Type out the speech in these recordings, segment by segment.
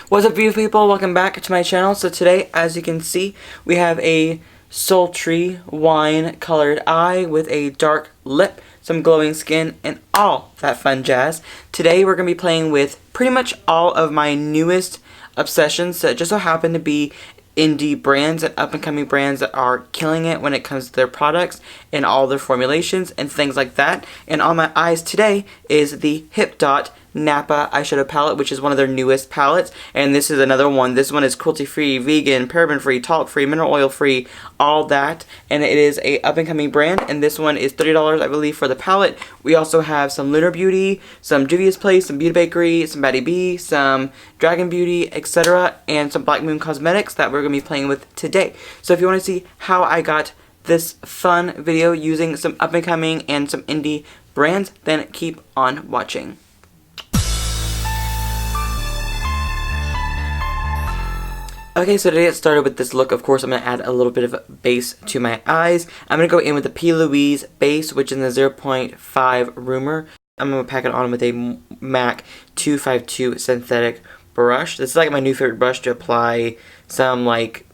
What's up, beautiful people? Welcome back to my channel. So today, as you can see, we have a sultry wine colored eye with a dark lip, some glowing skin, and all that fun jazz. Today we're going to be playing with pretty much all of my newest obsessions that just so happen to be indie brands and up-and-coming brands that are killing it when it comes to their products and all their formulations and things like that. And on my eyes today is the Hipdot Napa eyeshadow palette, which is one of their newest palettes, and this is another one. This one is cruelty-free, vegan, paraben-free, talc-free, mineral oil-free, all that, and it is a up-and-coming brand, and this one is $30, I believe, for the palette. We also have some Lunar Beauty, some Juvia's Place, some Beauty Bakery, some Batty B, some Dragon Beauty, etc., and some Black Moon Cosmetics that we're going to be playing with today. So if you want to see how I got this fun video using some up-and-coming and some indie brands, then keep on watching. Okay, so to get started with this look, of course, I'm going to add a little bit of base to my eyes. I'm going to go in with the P. Louise base, which is the 0.5 Rumor. I'm going to pack it on with a MAC 252 synthetic brush. This is like my new favorite brush to apply some like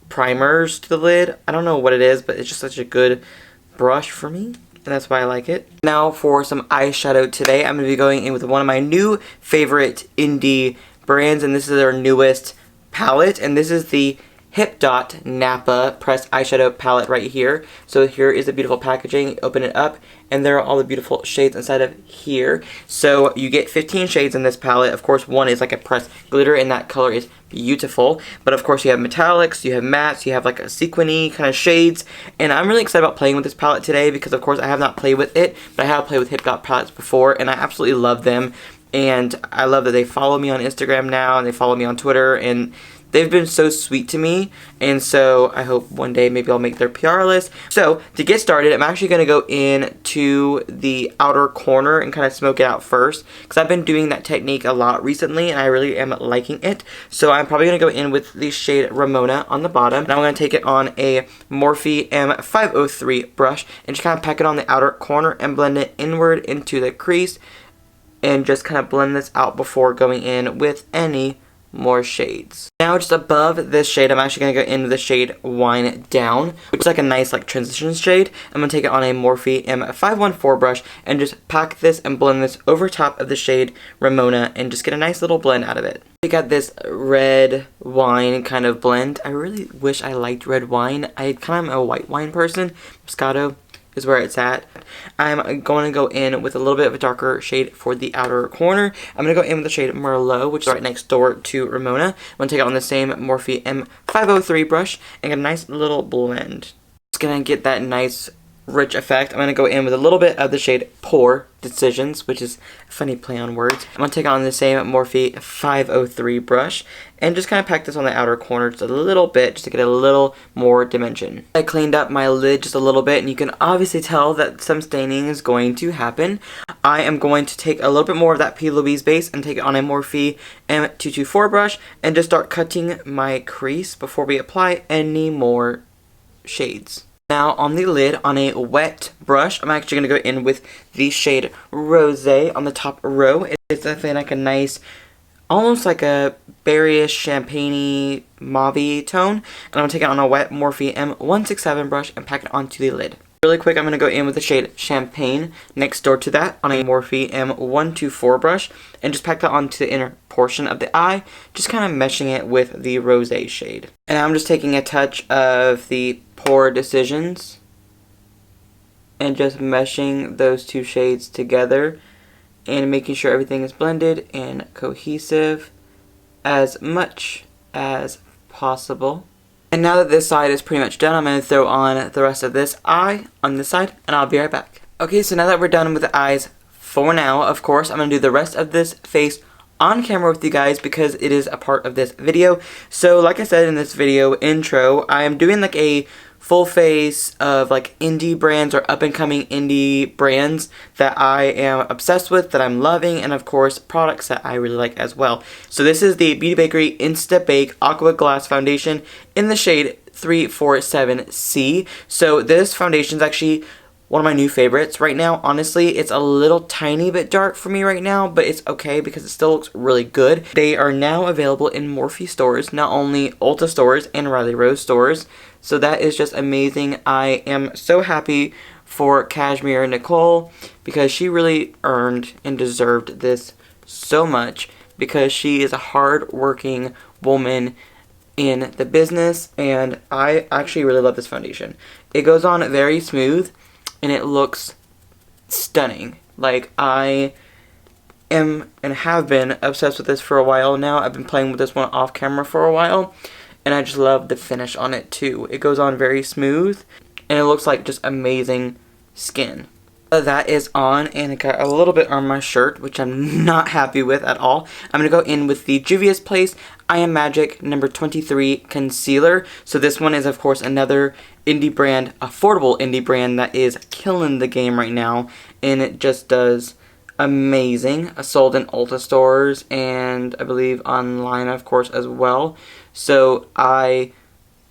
primers to the lid. I don't know what it is, but it's just such a good brush for me, and that's why I like it. Now for some eyeshadow today, I'm going to be going in with one of my new favorite indie brands, and this is their newest palette, and this is the Hipdot Napa pressed eyeshadow palette right here. So here is the beautiful packaging. Open it up, and there are all the beautiful shades inside of here. So you get 15 shades in this palette. Of course, one is like a pressed glitter, and that color is beautiful. But of course, you have metallics, you have mattes, you have like a sequiny kind of shades. And I'm really excited about playing with this palette today because, of course, I have not played with it, but I have played with Hipdot palettes before, and I absolutely love them. And I love that they follow me on Instagram now, and they follow me on Twitter, and they've been so sweet to me, and so I hope one day maybe I'll make their PR list. So to get started, I'm actually going to go into the outer corner and kind of smoke it out first, because I've been doing that technique a lot recently, and I really am liking it. So I'm probably going to go in with the shade Ramona on the bottom, and I'm going to take it on a Morphe M503 brush, and just kind of pack it on the outer corner and blend it inward into the crease, and just kind of blend this out before going in with any more shades. Now just above this shade, I'm actually going to go in with the shade Wine Down, which is like a nice like transition shade. I'm going to take it on a Morphe M514 brush and just pack this and blend this over top of the shade Ramona and just get a nice little blend out of it. We got this red wine kind of blend. I really wish I liked red wine. I kind of am a white wine person. Moscato is where it's at. I'm going to go in with a little bit of a darker shade for the outer corner. I'm going to go in with the shade Merlot, which is right next door to Ramona. I'm going to take it on the same Morphe M503 brush and get a nice little blend. Just going to get that nice rich effect. I'm going to go in with a little bit of the shade Poor Decisions, which is a funny play on words. I'm going to take on the same Morphe 503 brush and just kind of pack this on the outer corner just a little bit, just to get a little more dimension. I cleaned up my lid just a little bit, and you can obviously tell that some staining is going to happen. I am going to take a little bit more of that P. Louise base and take it on a Morphe M224 brush and just start cutting my crease before we apply any more shades. Now on the lid, on a wet brush, I'm actually going to go in with the shade Rosé on the top row. It's definitely like a nice, almost like a berryish, champagne-y, mauve tone. And I'm going to take it on a wet Morphe M167 brush and pack it onto the lid. Really quick, I'm going to go in with the shade Champagne next door to that on a Morphe M124 brush and just pack that onto the inner portion of the eye, just kind of meshing it with the rosé shade. And I'm just taking a touch of the Poor Decisions and just meshing those two shades together and making sure everything is blended and cohesive as much as possible. And now that this side is pretty much done, I'm going to throw on the rest of this eye on this side, and I'll be right back. Okay, so now that we're done with the eyes for now, of course, I'm going to do the rest of this face on camera with you guys because it is a part of this video. So like I said in this video intro, I am doing like a full face of like indie brands or up-and-coming indie brands that I am obsessed with, that I'm loving, and of course products that I really like as well. So this is the Beauty Bakery Insta Bake Aqua Glass Foundation in the shade 347C. So this foundation is actually one of my new favorites right now. Honestly, it's a little tiny bit dark for me right now, but it's okay because it still looks really good. They are now available in Morphe stores, not only Ulta stores and Riley Rose stores. So that is just amazing. I am so happy for Cashmere Nicole because she really earned and deserved this so much because she is a hard-working woman in the business, and I actually really love this foundation. It goes on very smooth and it looks stunning. Like, I am and have been obsessed with this for a while now. I've been playing with this one off camera for a while, and I just love the finish on it too. It goes on very smooth and it looks like just amazing skin. That is on, and it got a little bit on my shirt, which I'm not happy with at all. I'm going to go in with the Juvia's Place I Am Magic number 23 concealer. So this one is, of course, another indie brand, affordable indie brand that is killing the game right now, and it just does amazing. Sold in Ulta stores and I believe online, of course, as well. So I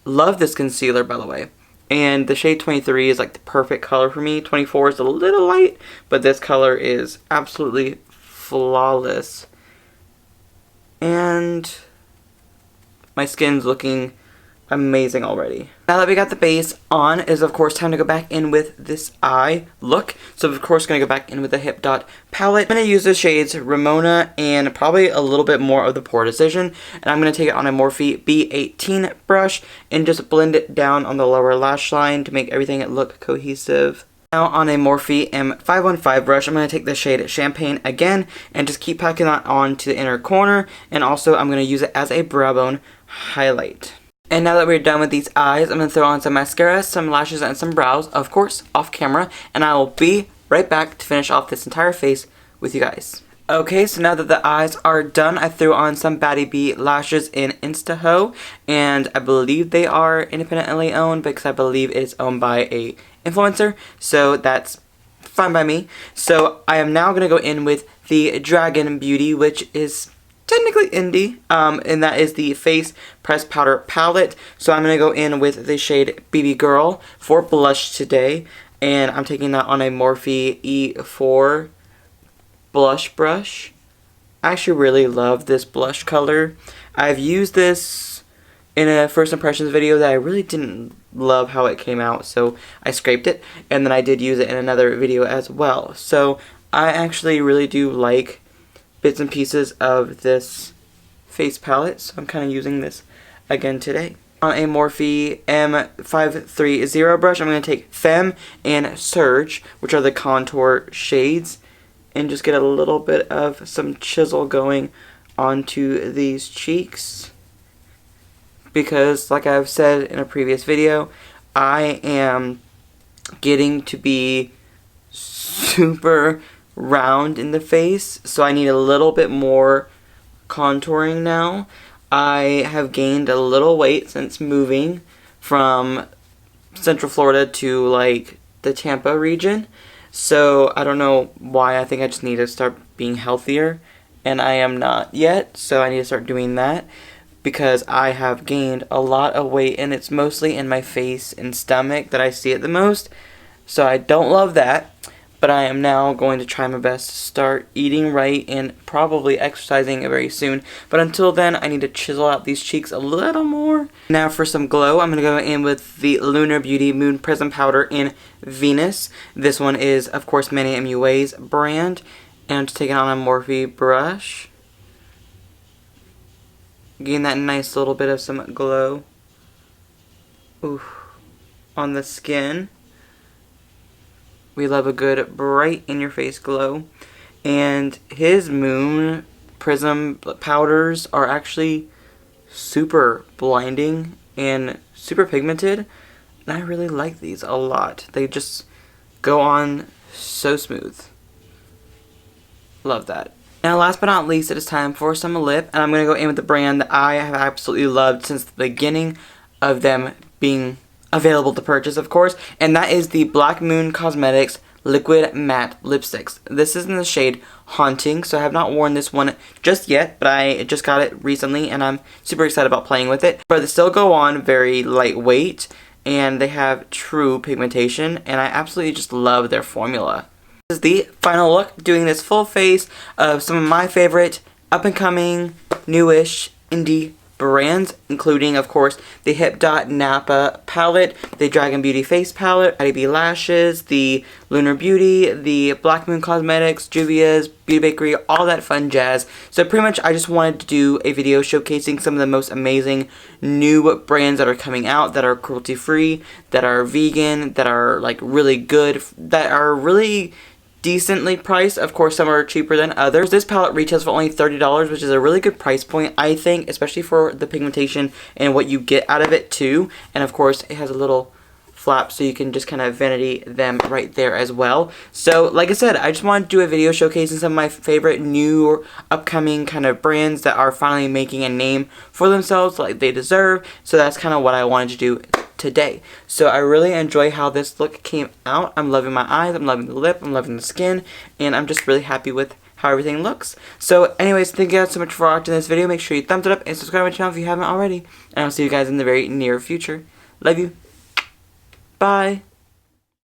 love this concealer, by the way. And the shade 23 is like the perfect color for me. 24 is a little light, but this color is absolutely flawless. And my skin's looking amazing already. Now that we got the base on, it is of course time to go back in with this eye look. So of course going to go back in with the Hipdot palette. I'm going to use the shades Ramona and probably a little bit more of the Pore Decision. And I'm going to take it on a Morphe B18 brush and just blend it down on the lower lash line to make everything look cohesive. Now on a Morphe M515 brush, I'm going to take the shade Champagne again and just keep packing that on to the inner corner. And also I'm going to use it as a brow bone highlight. And now that we're done with these eyes, I'm going to throw on some mascara, some lashes, and some brows, of course, off camera. And I will be right back to finish off this entire face with you guys. Okay, so now that the eyes are done, I threw on some Batty Bee lashes in Instaho. And I believe they are independently owned because I believe it is owned by a influencer. So that's fine by me. So I am now going to go in with the Dragon Beauty, which is technically indie, and that is the Face Press Powder Palette. So I'm going to go in with the shade BB Girl for blush today, and I'm taking that on a Morphe E4 blush brush. I actually really love this blush color. I've used this in a first impressions video that I really didn't love how it came out, so I scraped it, and then I did use it in another video as well. So I actually really do like bits and pieces of this face palette, so I'm kind of using this again today. On a Morphe M530 brush, I'm going to take Femme and Surge, which are the contour shades, and just get a little bit of some chisel going onto these cheeks. Because, like I've said in a previous video, I am getting to be super round in the face, so I need a little bit more contouring now. I have gained a little weight since moving from Central Florida to like the Tampa region, so I don't know why. I think I just need to start being healthier, and I am not yet, so I need to start doing that because I have gained a lot of weight, and it's mostly in my face and stomach that I see it the most, so I don't love that. But I am now going to try my best to start eating right and probably exercising very soon. But until then, I need to chisel out these cheeks a little more. Now for some glow, I'm going to go in with the Lunar Beauty Moon Prism Powder in Venus. This one is, of course, Manny MUA's brand. And I'm just taking it on a Morphe brush. Getting that nice little bit of some glow. Ooh, on the skin. We love a good bright in-your-face glow. And his Moon Prism powders are actually super blinding and super pigmented. And I really like these a lot. They just go on so smooth. Love that. Now last but not least, it is time for some lip. And I'm going to go in with the brand that I have absolutely loved since the beginning of them being available to purchase, of course, and that is the Black Moon Cosmetics Liquid Matte Lipsticks. This is in the shade Haunting, so I have not worn this one just yet, but I just got it recently, and I'm super excited about playing with it. But they still go on very lightweight, and they have true pigmentation, and I absolutely just love their formula. This is the final look, doing this full face of some of my favorite up-and-coming, newish, indie brands, including, of course, the Hipdot Napa palette, the Dragon Beauty face palette, Addie B lashes, the Lunar Beauty, the Black Moon Cosmetics, Juvia's, Beauty Bakery, all that fun jazz. So pretty much I just wanted to do a video showcasing some of the most amazing new brands that are coming out, that are cruelty-free, that are vegan, that are like really good, that are really decently priced. Of course, some are cheaper than others. This palette retails for only $30, which is a really good price point, I think, especially for the pigmentation and what you get out of it too. And of course, it has a little flap so you can just kind of vanity them right there as well. So like I said, I just wanted to do a video showcasing some of my favorite new upcoming kind of brands that are finally making a name for themselves like they deserve. So that's kind of what I wanted to do today. So I really enjoy how this look came out. I'm loving my eyes, I'm loving the lip, I'm loving the skin, and I'm just really happy with how everything looks. So anyways, thank you guys so much for watching this video. Make sure you thumbs it up and subscribe to my channel if you haven't already. And I'll see you guys in the very near future. Love you. Bye.